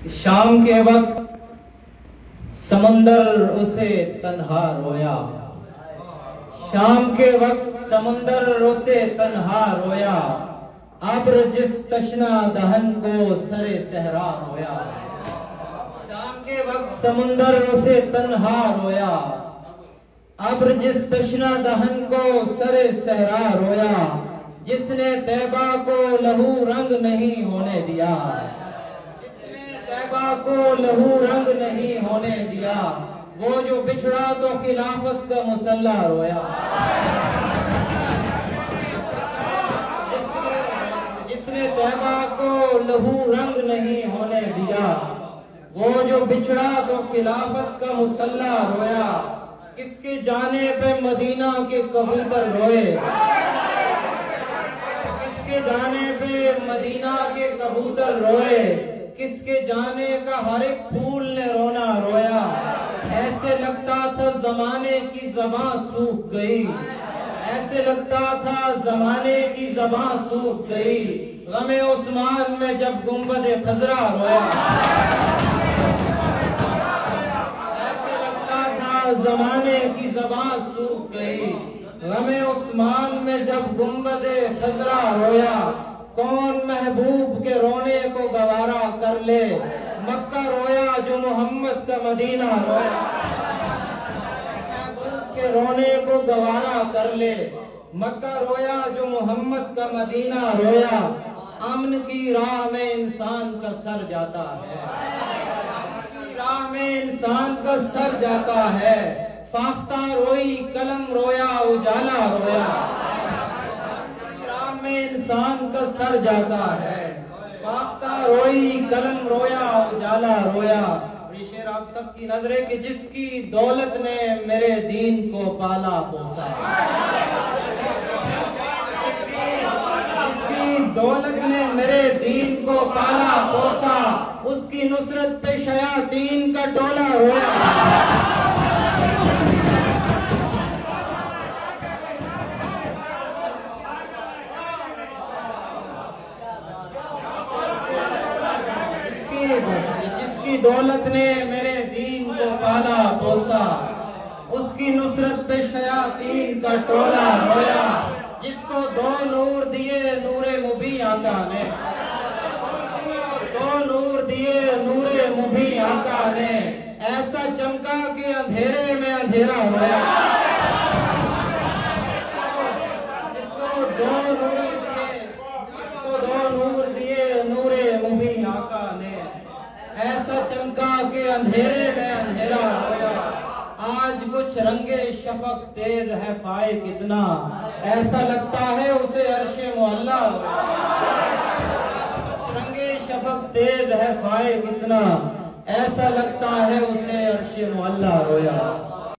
शाम के वक्त समंदर उसे तन्हा रोया, शाम के वक्त समंदर उसे तन्हा रोया, अब्र जिस तशना दहन को सरे सहरा रोया। शाम के वक्त समंदर उसे तन्हा रोया, अब्र जिस तशना दहन को सरे सहरा रोया, जिसने तैबा को लहू रंग नहीं होने दिया, जिसने तैबा को लहू रंग नहीं होने दिया, वो जो बिछड़ा तो खिलाफत का मुसल्ला रोया। जिसने तैबा को लहू रंग नहीं होने दिया, वो जो बिछड़ा तो खिलाफत का मुसल्ला रोया। किसके जाने पे मदीना के कबूतर रोए, किसके जाने पे मदीना के कबूतर रोए, किसके जाने का हर एक फूल ने रोना रोया। ऐसे लगता था जमाने की ज़बां सूख गई, ऐसे लगता था जमाने की ज़बां सूख गई, गमे उस्मान में जब गुंबदे खजरा रोया। ऐसे लगता था जमाने की ज़बां सूख गई, गमे उस्मान में जब गुंबदे खजरा रोया। कौन महबूब के रोने को गवारा कर ले, मक्का रोया जो मोहम्मद का मदीना रोया। महबूब के रोने को गवारा कर ले, मक्का रोया जो मोहम्मद का मदीना रोया। अमन की राह में इंसान का सर जाता है, अमन की राह में इंसान का सर जाता है। फाख्ता रोई कलम रोया उजाला रोया, में इंसान का सर जाता है। फाख्ता रोई कलम रोया उजाला रोया। ये शेर आप सबकी नजरे कि जिसकी दौलत ने मेरे दीन को पाला पोसा, जिसकी दौलत ने मेरे दीन को पाला पोसा, उसकी नुसरत पे शयातीन का टोला रोया। जिसकी दौलत ने मेरे दीन को पाला पोसा, उसकी नुसरत पे शयातीन का टोला रोया। जिसको दो नूर दिए नूरे मुबी आका ने, दो नूर दिए नूरे मुबी आका ने, ऐसा चमका कि अंधेरे में अंधेरा रोया। जिसको दो नूर दिए नूरे मुबी आका ने, ऐसा चमका के अंधेरे में अंधेरा रोया। आज कुछ रंगे शफक तेज है पाए कितना, ऐसा लगता है उसे अर्शे मुअल्ला रोया। कुछ रंगे शफक तेज है पाए कितना, ऐसा लगता है उसे अर्शे मुअल्ला रोया।